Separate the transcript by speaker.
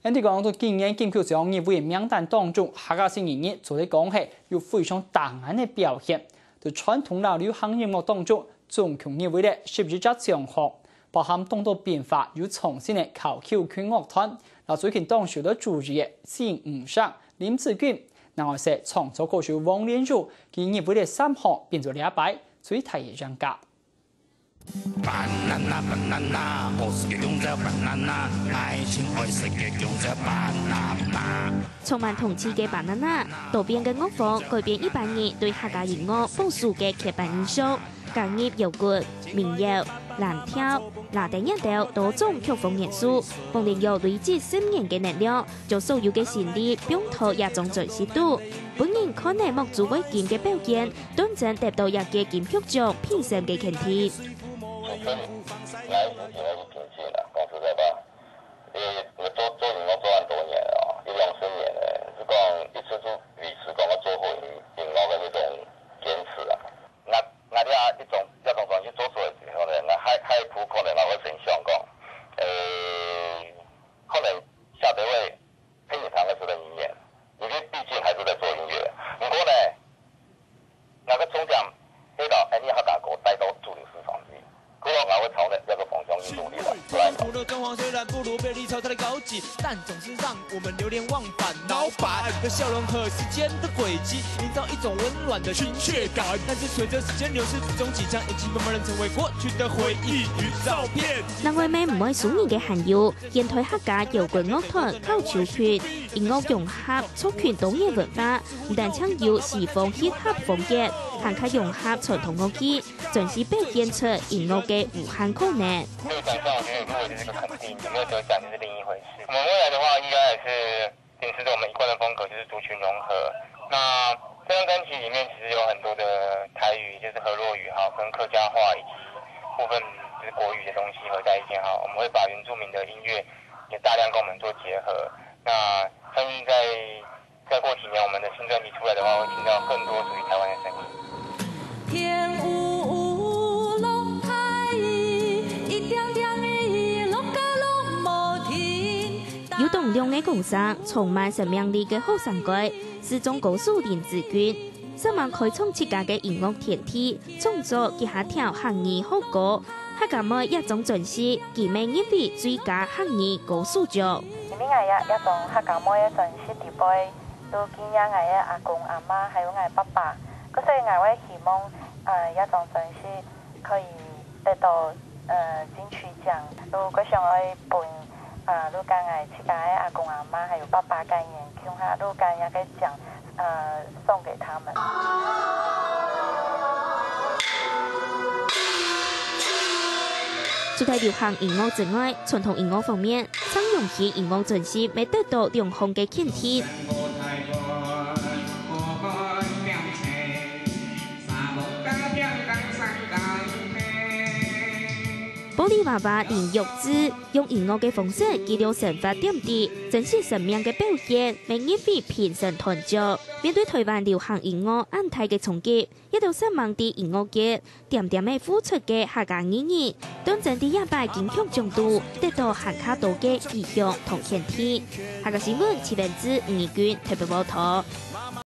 Speaker 1: 人哋講到今年金曲獎入圍名單當中，客家新人做嚟講係有非常大眼嘅表現。在傳統流行音樂當中，總共入圍嘅12隻獎項，包含動作變化有創新嘅考口圈樂團。嗱，最近當選嘅主持人冼吳尚、林子君，另外係創作歌手王連儒，佢入圍嘅3項變做2擺，最大嘅獎價。
Speaker 2: 充滿童趣嘅banana，多變嘅樂風改變一般人對客家音樂朴素嘅刻板印象，加入搖滾、民謠、藍調、拉丁樂調多種曲風元素，王連儒累積10年嘅能量，將所有嘅實力用到一種準確度。本人可能目足為見嘅表現，端正得到一個金曲獎評審嘅肯定。
Speaker 3: 所以，哪一支节目是凭借啦？講實在吧，我做音樂做咁多年了，有20年了，是講一次做歷史講我做好音樂的那種堅持啊。我哋一種專輯做出來之後呢，我海普可能我會成想講，可能下一位配樂堂嘅是個音樂，因為畢竟還是在做音樂。不過呢，那個總獎俾到你客家歌帶到主流市場去。我會朝呢個方向去努力的。除了敦煌雖然不如貝利朝它的高級，但總是讓我們流連忘返腦海的笑容和時間的軌跡，營造一種溫暖的親切感。但是隨着時間流逝，這種景象已經慢慢成為過去的回憶與照片。
Speaker 2: 另外咩唔可以數年嘅含有，現代客家搖滾樂團考球圈，音樂融合族群多元文化，唔但搶有西方 hip hop 風格，還可融合傳統樂器，盡是表現出音樂嘅無限可能。
Speaker 3: 這個獎項我覺得如果就是個肯定，有沒有得獎就是另一回事。我們未來的話，應該也是秉持着我們一貫的風格，就是族群融合。那這張專輯裡面其實有很多的台語，就是河洛語哈，跟客家話以及部分就是國語的東西合在一起哈。我們會把原住民的音樂也大量跟我們做結合。那相信再過幾年，我們的新專輯出來的話，會聽到更多屬於台灣的聲音。
Speaker 2: 有動量的歌聲，充滿生命力的後生歌，是中歌手林子君，希望開創自家的音樂天地，創作幾下條行業好歌。客家妹一種準時，佢們入圍最佳行業歌手獎。
Speaker 4: 今年我一種客家妹嘅準時地位，都見我嘅阿公阿媽，還有我爸爸，所以我會希望一種準時可以得到金曲獎。如果想去本如果我自家嘅阿公阿媽還有爸爸嘅年輕下，如果一個獎送給他們。
Speaker 2: 除咗流行音樂之外，傳統音樂方面，張永熙音樂準時未得到良好嘅肯定。玻璃娃娃連玉芝用音樂嘅方式記錄生活點滴，真實生命嘅表現，每一位評審團獎。面對台灣流行音樂安泰嘅衝擊，一度失望啲音樂界點點嘅付出嘅客家演員，當真第一擺金曲獎度得到行卡多嘅意向同肯定。下個新聞7點至5君特別報道。